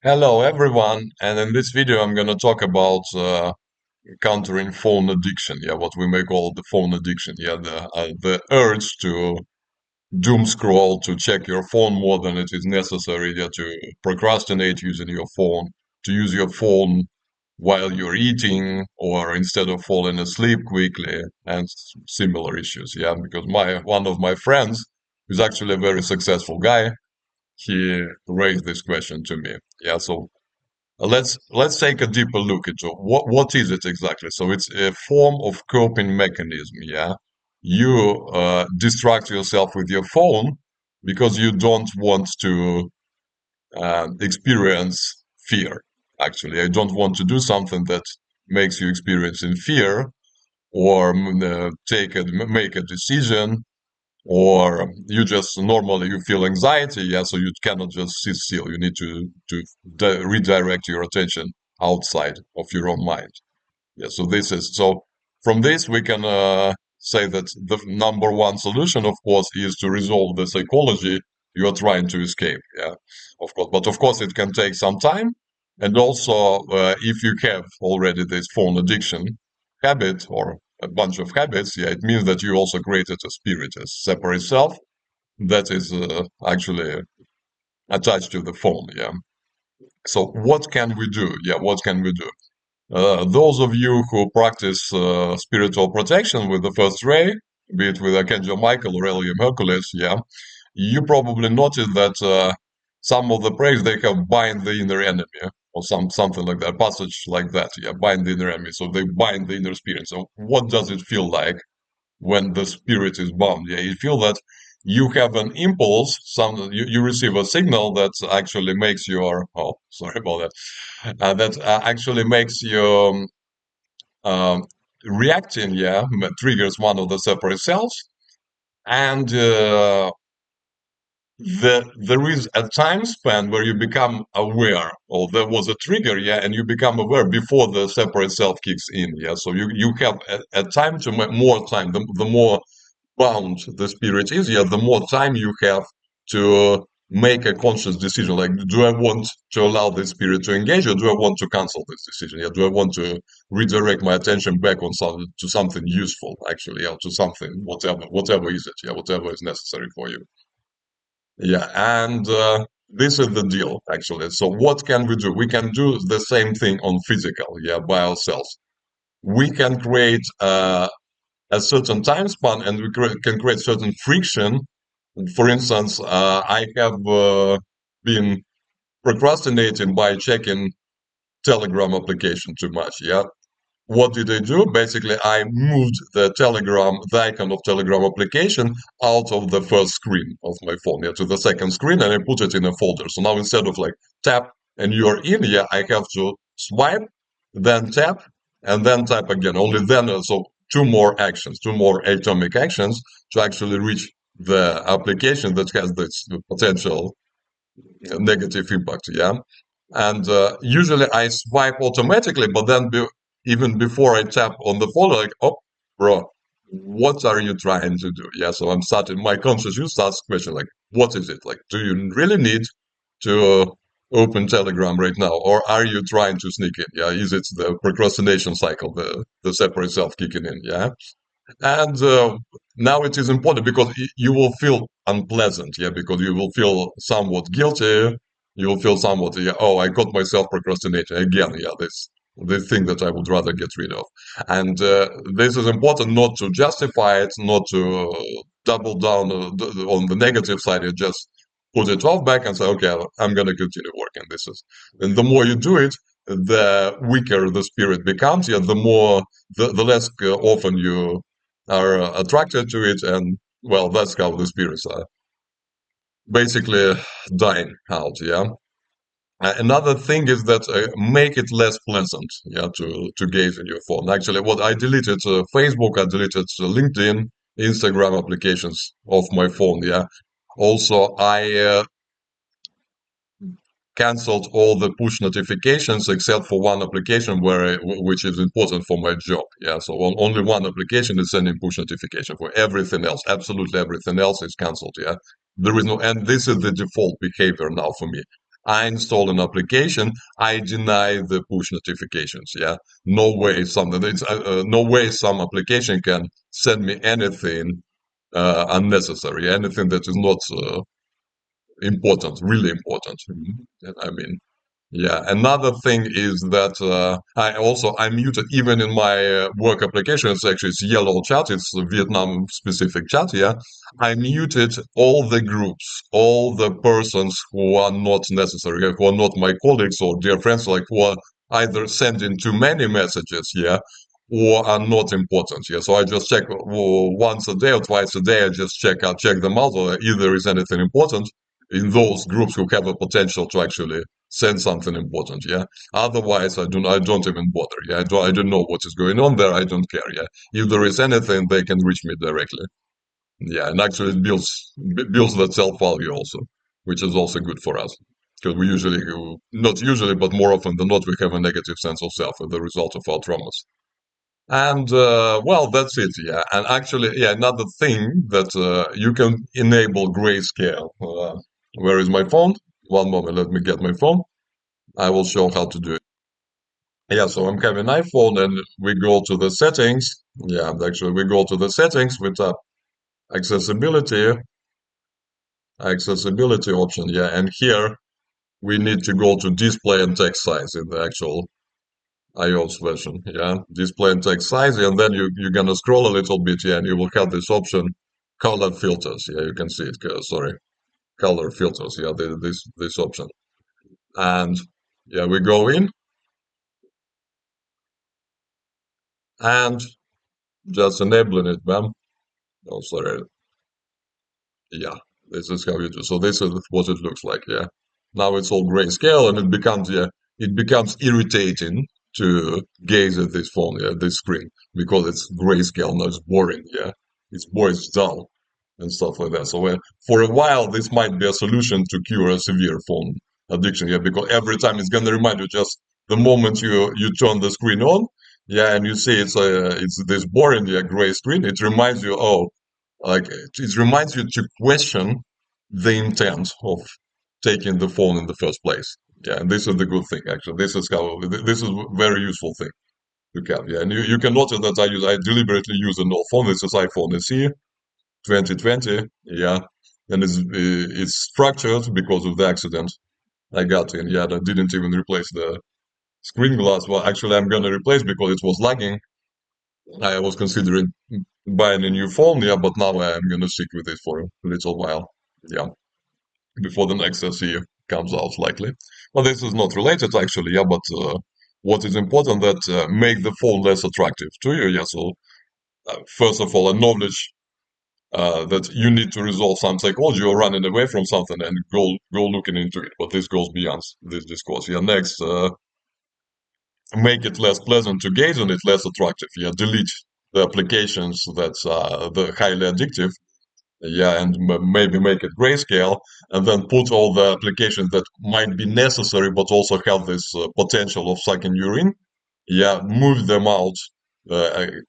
Hello everyone, and in this video I'm going to talk about countering phone addiction. Yeah, what we may call the phone addiction. Yeah, the urge to doom scroll, to check your phone more than it is necessary. Yeah, to procrastinate using your phone, to use your phone while you're eating or instead of falling asleep quickly, and similar issues. Yeah, because my one of my friends, who's actually a very successful guy, he raised this question to me. Yeah, so let's take a deeper look into what is it exactly. So it's a form of coping mechanism. Yeah, you distract yourself with your phone because you don't want to experience fear. Actually, I don't want to do something that makes you experience in fear or make a decision or you just normally you feel anxiety, yeah, so you cannot just sit still. You need to redirect your attention outside of your own mind. Yeah, so this is so from this we can say that the number one solution, of course, is to resolve the psychology you are trying to escape. Yeah, of course, but of course it can take some time. And also, if you have already this phone addiction habit or a bunch of habits, yeah, it means that you also created a spirit, a separate self that is actually attached to the phone. Yeah. So what can we do? Yeah, what can we do? Those of you who practice spiritual protection with the first ray, be it with Archangel Michael or Elium Hercules, yeah, you probably noticed that some of the prayers they have bind the inner enemy or something like that, passage like that, yeah, bind the inner enemy. So they bind the inner spirit. So what does it feel like when the spirit is bound? Yeah, you feel that you have an impulse, you receive a signal that actually makes your sorry about that, that actually makes you um, reacting, yeah, triggers one of the separate cells, and there is a time span where you become aware, or there was a trigger, yeah, and you become aware before the separate self kicks in, yeah. So you have a time to more time. The more bound the spirit is, yeah, the more time you have to make a conscious decision. Like, do I want to allow this spirit to engage, or do I want to cancel this decision? Yeah, do I want to redirect my attention back on something useful, actually, or to something, whatever is it, yeah, whatever is necessary for you. Yeah, and this is the deal, actually. So what can we do? We can do the same thing on physical, yeah, by ourselves. We can create a certain time span, and we can create certain friction. For instance, I have been procrastinating by checking Telegram application too much. Yeah, what did I do? Basically, I moved the icon of Telegram application out of the first screen of my phone, yeah, to the second screen, and I put it in a folder. So now instead of like tap and you're in, yeah, I have to swipe, then tap, and then tap again. Only then, so two more actions, two more atomic actions to actually reach the application that has this potential negative impact. Yeah. And usually I swipe automatically, but then even before I tap on the folder, like, oh, bro, what are you trying to do? Yeah, so I'm starting, my conscious use starts question like, what is it? Like, do you really need to open Telegram right now? Or are you trying to sneak in? Yeah, is it the procrastination cycle, the separate self kicking in? Yeah. And now it is important because you will feel unpleasant, yeah, because you will feel somewhat guilty. You will feel somewhat, yeah, oh, I caught myself procrastinating again. Yeah, this thing that I would rather get rid of. And this is important not to justify it, not to double down on the negative side. You just put it off back and say, okay, I'm going to continue working. And the more you do it, the weaker the spirit becomes. Yeah, the less often you are attracted to it, and well, that's how the spirits are basically dying out. Yeah. Another thing is that make it less pleasant, yeah, to gaze in your phone. Actually, what I deleted Facebook, I deleted LinkedIn, Instagram applications off my phone. Yeah. Also, I canceled all the push notifications except for one application which is important for my job. Yeah, so on only one application is sending push notification. For everything else, absolutely everything else is canceled. Yeah, there is no, and this is the default behavior now for me. I install an application, I deny the push notifications. Yeah, no way no way some application can send me anything unnecessary, anything that is not important, really important. I mean, yeah. Another thing is that I muted even in my work application. It's yellow chat. It's a Vietnam specific chat. Yeah, I muted all the groups, all the persons who are not necessary, who are not my colleagues or dear friends, like who are either sending too many messages. Yeah. Or are not important. Yeah, so I just check once a day or twice a day. I just check them out. Or either is anything important in those groups who have a potential to actually send something important. Yeah. Otherwise, I don't even bother. Yeah. I don't know what is going on there. I don't care. Yeah. If there is anything, they can reach me directly. Yeah. And actually, it builds that self value also, which is also good for us because we usually, not usually, but more often than not, we have a negative sense of self as the result of our traumas. And well, that's it. Yeah. And actually, yeah, another thing that you can enable grayscale. Where is my phone? One moment, let me get my phone. I will show how to do it. Yeah, so I'm having iPhone and we go to the settings. Yeah, actually we go to the settings with accessibility, accessibility option. Yeah, and here we need to go to display and text size in the actual iOS version. Yeah, display and text size, and then you're gonna scroll a little bit. Yeah, and you will have this option, color filters. Yeah, you can see it. Sorry, color filters. Yeah, this option, and yeah, we go in and just enabling it, ma'am. Oh, sorry. Yeah, this is how you do. So this is what it looks like. Yeah. Now it's all grayscale, and it becomes irritating to gaze at this phone, yeah, this screen, because it's grayscale. Now it's boring. Yeah, it's boring, it's dull, and stuff like that. So for a while, this might be a solution to cure a severe phone addiction. Yeah, because every time it's gonna remind you just the moment you turn the screen on, yeah, and you see it's this boring, yeah, gray screen. It reminds you, oh, like it reminds you to question the intent of taking the phone in the first place. Yeah, and this is the good thing actually. This is a very useful thing to have. Yeah, and you can notice that I deliberately use an old phone. This is iPhone SE 2020. Yeah, and it's structured because of the accident I got in. Yeah, I didn't even replace the screen glass. Well, actually, I'm gonna replace because it was lagging. I was considering buying a new phone, yeah, but now I'm gonna stick with it for a little while, yeah, before the next SE comes out likely. Well, this is not related actually, yeah, but what is important that make the phone less attractive to you, yeah. So first of all, acknowledge that you need to resolve some psychology or running away from something and go looking into it. But this goes beyond this discourse. Yeah, next, make it less pleasant to gaze on it, less attractive. Yeah, delete the applications that's the highly addictive. Yeah, and maybe make it grayscale, and then put all the applications that might be necessary but also have this potential of sucking urine. Yeah, move them out.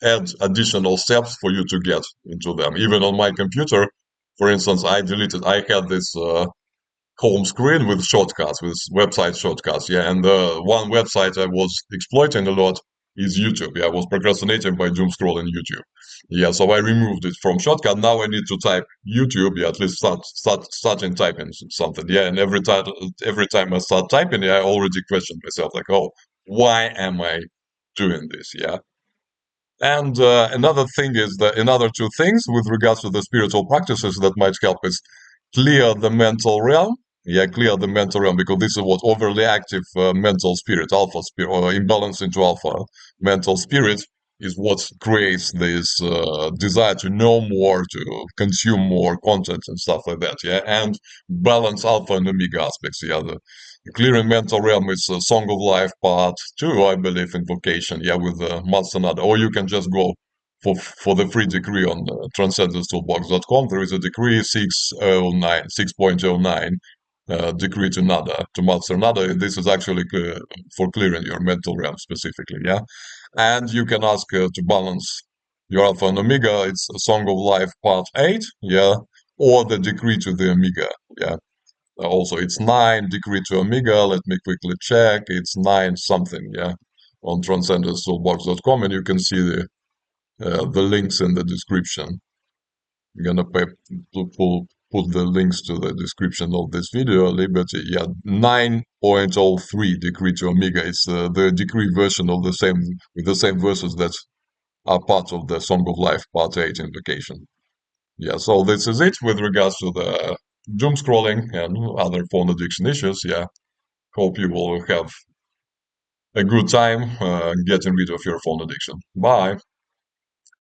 Add additional steps for you to get into them. Even on my computer, for instance, I had this home screen with shortcuts, with website shortcuts. Yeah, and the one website I was exploiting a lot is YouTube. Yeah, I was procrastinating by doom scrolling YouTube. Yeah, so I removed it from shortcut. Now I need to type YouTube. Yeah, at least starting typing something. Yeah, and every time I start typing, yeah, I already question myself like, oh, why am I doing this? Yeah, and another thing is that another two things with regards to the spiritual practices that might help is clear the mental realm. Yeah, clear the mental realm because this is what overly active mental spirit, alpha spirit, or imbalance into alpha mental spirit is what creates this desire to know more, to consume more content and stuff like that. Yeah, and balance alpha and omega aspects. Yeah, the clearing mental realm is Song of Life part two, I believe, in vocation. Yeah, with Master Nada. Or you can just go for the free decree on transcendentoolbox.com. There is a decree 609 decree to Nada, to Master Nada. This is actually for clearing your mental realm specifically. Yeah, and you can ask to balance your Alpha and Omega. It's a Song of Life part 8. Yeah, or the decree to the Omega. Yeah, Also, it's 9 decree to Amiga. Let me quickly check. It's 9 something, yeah, on transcendentalbox.com, and you can see the links in the description. I'm gonna put the links to the description of this video. Liberty, yeah, 9.03 decree to Amiga. It's the decree version of the same with the same verses that are part of the Song of Life Part 8 invocation. Yeah, so this is it with regards to the doom scrolling and other phone addiction issues. Yeah, hope you will have a good time getting rid of your phone addiction. Bye.